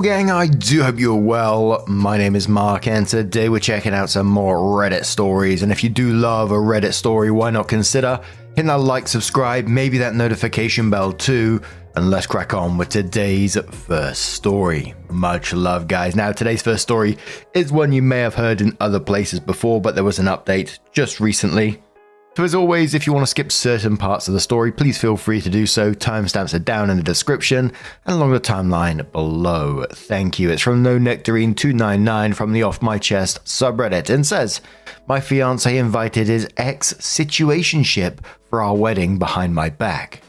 Gang, I do hope you're well. My name is Mark and today we're checking out some more Reddit stories, and if you do love a Reddit story, why not consider hitting that like, subscribe, maybe that notification bell too, and let's crack on with today's first story. Much love, guys. Now, today's first story is one you may have heard in other places before, but there was an update just recently. So as always, if you want to skip certain parts of the story, please feel free to do so. Timestamps are down in the description and along the timeline below. Thank you. It's from NoNectarine299 from the Off My Chest subreddit and says, my fiance invited his ex-situationship for our wedding behind my back.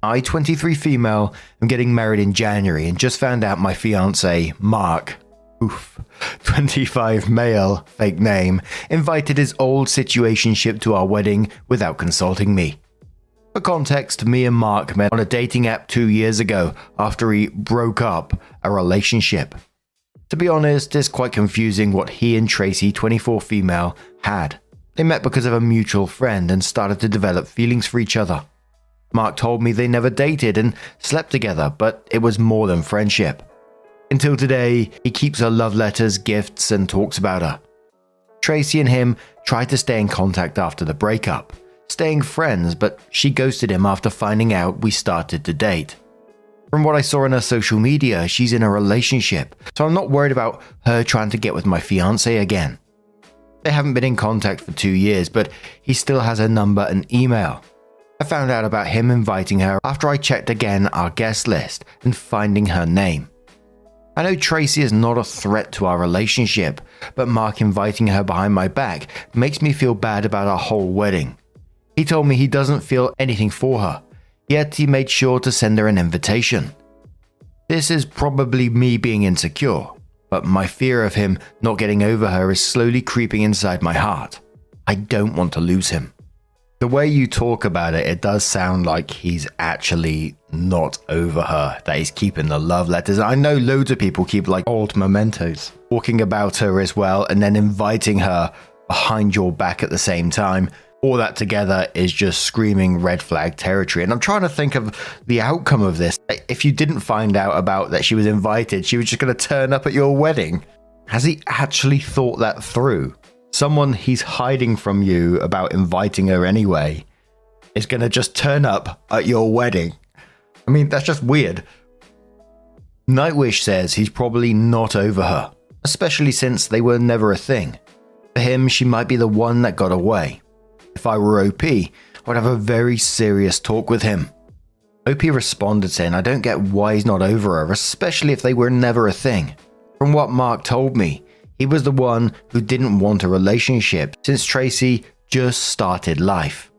I, 23 female, am getting married in January and just found out my fiance, Mark, 25 male, fake name, invited his old situationship to our wedding without consulting me. For context, me and Mark met on a dating app 2 years ago after he broke up a relationship. To be honest, it's quite confusing what he and Tracy, 24 female, had. They met because of a mutual friend and started to develop feelings for each other. Mark told me they never dated and slept together, but it was more than friendship. Until today, he keeps her love letters, gifts, and talks about her. Tracy and him tried to stay in contact after the breakup, staying friends, but she ghosted him after finding out we started to date. From what I saw on her social media, she's in a relationship, so I'm not worried about her trying to get with my fiancé again. They haven't been in contact for 2 years, but he still has her number and email. I found out about him inviting her after I checked again our guest list and finding her name. I know Tracy is not a threat to our relationship, but Mark inviting her behind my back makes me feel bad about our whole wedding. He told me he doesn't feel anything for her, yet he made sure to send her an invitation. This is probably me being insecure, but my fear of him not getting over her is slowly creeping inside my heart. I don't want to lose him. The way you talk about it, it does sound like he's actually not over her, that he's keeping the love letters. I know loads of people keep like old mementos, talking about her as well, and then inviting her behind your back at the same time. All that together is just screaming red flag territory. And I'm trying to think of the outcome of this. If you didn't find out about that she was invited, she was just going to turn up at your wedding. Has he actually thought that through? Someone he's hiding from you about inviting her anyway is going to just turn up at your wedding. I mean, that's just weird. Nightwish says he's probably not over her, especially since they were never a thing. For him, she might be the one that got away. If I were OP, I would have a very serious talk with him. OP responded saying, I don't get why he's not over her, especially if they were never a thing. From what Mark told me, he was the one who didn't want a relationship since Tracy just started life.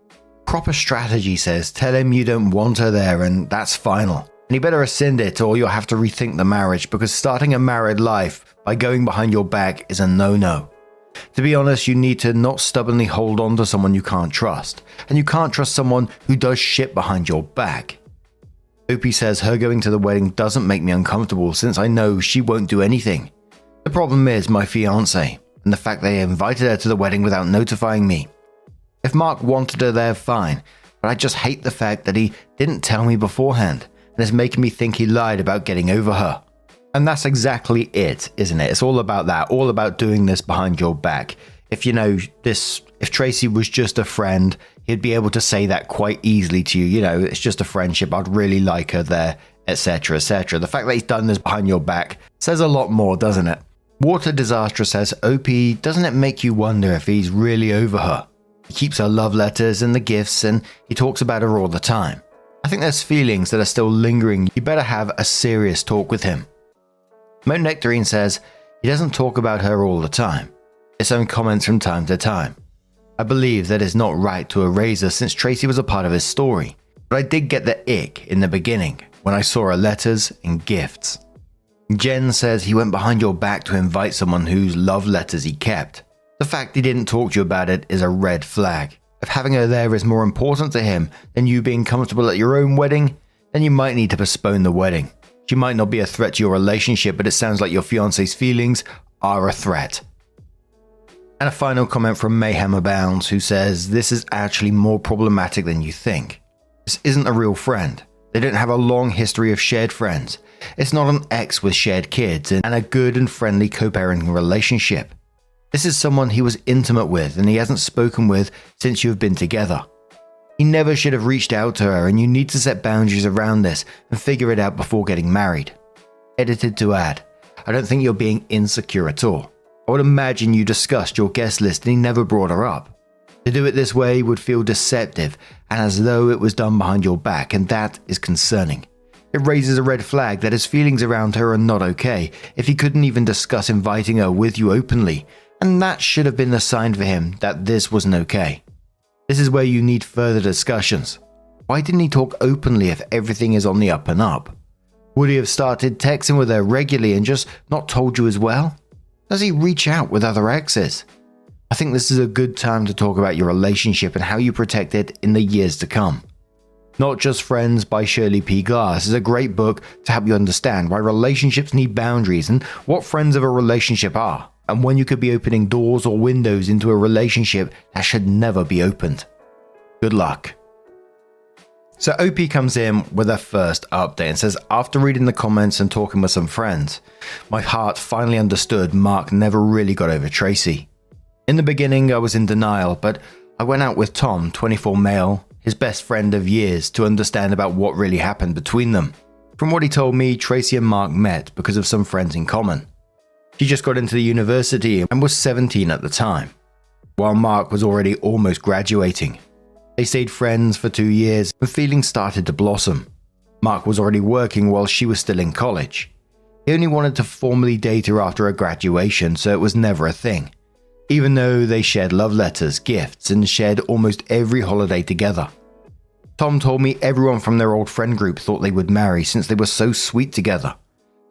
Proper strategy says tell him you don't want her there and that's final. And you better rescind it or you'll have to rethink the marriage, because starting a married life by going behind your back is a no-no. To be honest, you need to not stubbornly hold on to someone you can't trust. And you can't trust someone who does shit behind your back. Opie says her going to the wedding doesn't make me uncomfortable since I know she won't do anything. The problem is my fiancé, and the fact they invited her to the wedding without notifying me. If Mark wanted her there, fine, but I just hate the fact that he didn't tell me beforehand, and it's making me think he lied about getting over her. And that's exactly it, isn't it? It's all about that, all about doing this behind your back. If if Tracy was just a friend, he'd be able to say that quite easily to you. It's just a friendship, I'd really like her there, etc, etc. The fact that he's done this behind your back says a lot more, doesn't it? Water Disaster says, OP, doesn't it make you wonder if he's really over her? He keeps her love letters and the gifts and he talks about her all the time. I think there's feelings that are still lingering. You better have a serious talk with him. NoNectarine says, he doesn't talk about her all the time. It's only comments from time to time. I believe that it's not right to erase her since Tracy was a part of his story. But I did get the ick in the beginning when I saw her letters and gifts. Jen says he went behind your back to invite someone whose love letters he kept. The fact he didn't talk to you about it is a red flag. If having her there is more important to him than you being comfortable at your own wedding, then you might need to postpone the wedding. She might not be a threat to your relationship, but it sounds like your fiancé's feelings are a threat. And a final comment from Mayhem Abounds, who says, this is actually more problematic than you think. This isn't a real friend. They don't have a long history of shared friends. It's not an ex with shared kids and a good and friendly co-parenting relationship. This is someone he was intimate with and he hasn't spoken with since you have been together. He never should have reached out to her, and you need to set boundaries around this and figure it out before getting married. Edited to add, I don't think you're being insecure at all. I would imagine you discussed your guest list and he never brought her up. To do it this way would feel deceptive and as though it was done behind your back, and that is concerning. It raises a red flag that his feelings around her are not okay if he couldn't even discuss inviting her with you openly, and that should have been the sign for him that this wasn't okay. This is where you need further discussions. Why didn't he talk openly if everything is on the up and up? Would he have started texting with her regularly and just not told you as well? Does he reach out with other exes? I think this is a good time to talk about your relationship and how you protect it in the years to come. Not Just Friends by Shirley P. Glass is a great book to help you understand why relationships need boundaries and what friends of a relationship are, and when you could be opening doors or windows into a relationship that should never be opened. Good luck. So OP comes in with her first update and says, after reading the comments and talking with some friends, my heart finally understood Mark never really got over Tracy. In the beginning I was in denial, but I went out with Tom, 24 male, his best friend of years, to understand about what really happened between them. From what he told me, Tracy and Mark met because of some friends in common. She just got into the university and was 17 at the time, while Mark was already almost graduating. They stayed friends for 2 years and feelings started to blossom. Mark was already working while she was still in college. He only wanted to formally date her after her graduation, so it was never a thing, even though they shared love letters, gifts, and shared almost every holiday together. Tom told me everyone from their old friend group thought they would marry since they were so sweet together,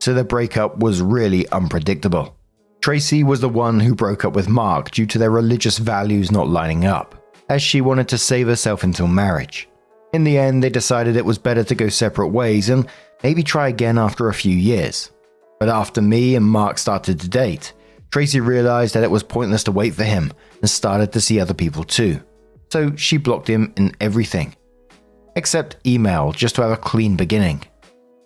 so their breakup was really unpredictable. Tracy was the one who broke up with Mark due to their religious values not lining up, as she wanted to save herself until marriage. In the end, they decided it was better to go separate ways and maybe try again after a few years. But after me and Mark started to date, Tracy realized that it was pointless to wait for him and started to see other people too. So she blocked him in everything, except email, just to have a clean beginning.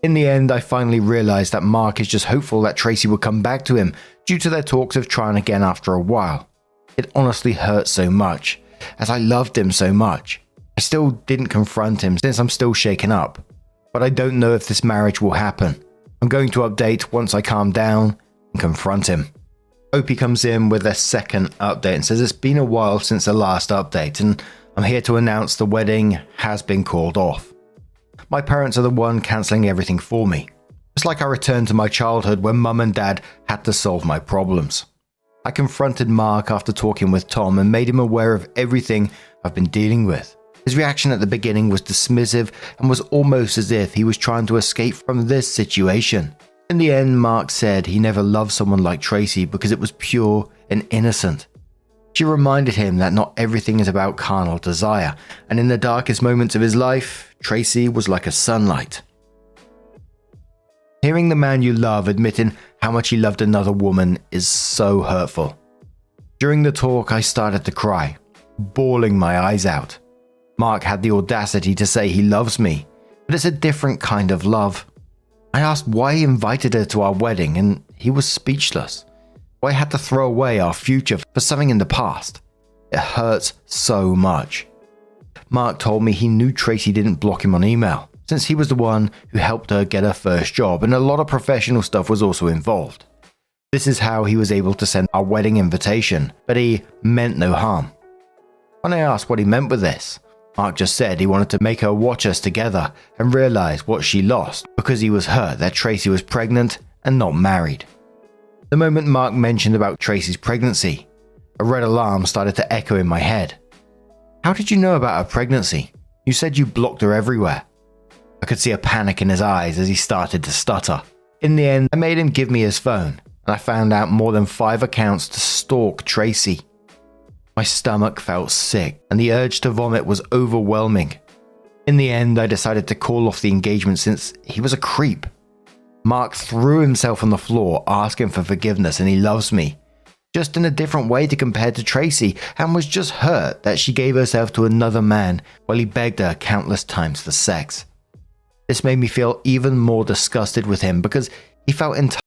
In the end, I finally realized that Mark is just hopeful that Tracy would come back to him due to their talks of trying again after a while. It honestly hurt so much, as I loved him so much. I still didn't confront him since I'm still shaken up, but I don't know if this marriage will happen. I'm going to update once I calm down and confront him. Opie comes in with a second update and says it's been a while since the last update and I'm here to announce the wedding has been called off. My parents are the one cancelling everything for me. It's like I returned to my childhood when mum and dad had to solve my problems. I confronted Mark after talking with Tom and made him aware of everything I've been dealing with. His reaction at the beginning was dismissive and was almost as if he was trying to escape from this situation. In the end, Mark said he never loved someone like Tracy because it was pure and innocent. She reminded him that not everything is about carnal desire, and in the darkest moments of his life, Tracy was like a sunlight. Hearing the man you love admitting how much he loved another woman is so hurtful. During the talk, I started to cry, bawling my eyes out. Mark had the audacity to say he loves me, but it's a different kind of love. I asked why he invited her to our wedding, and he was speechless. Why I had to throw away our future for something in the past. It hurts so much. Mark told me he knew Tracy didn't block him on email, since he was the one who helped her get her first job, and a lot of professional stuff was also involved. This is how he was able to send our wedding invitation, but he meant no harm. When I asked what he meant with this, Mark just said he wanted to make her watch us together and realize what she lost because he was hurt that Tracy was pregnant and not married. The moment Mark mentioned about Tracy's pregnancy, a red alarm started to echo in my head. How did you know about her pregnancy? You said you blocked her everywhere. I could see a panic in his eyes as he started to stutter. In the end, I made him give me his phone, and I found out more than 5 accounts to stalk Tracy. My stomach felt sick, and the urge to vomit was overwhelming. In the end, I decided to call off the engagement since he was a creep. Mark threw himself on the floor, asking for forgiveness, and he loves me, just in a different way to compare to Tracy, and was just hurt that she gave herself to another man while he begged her countless times for sex. This made me feel even more disgusted with him because he felt entirely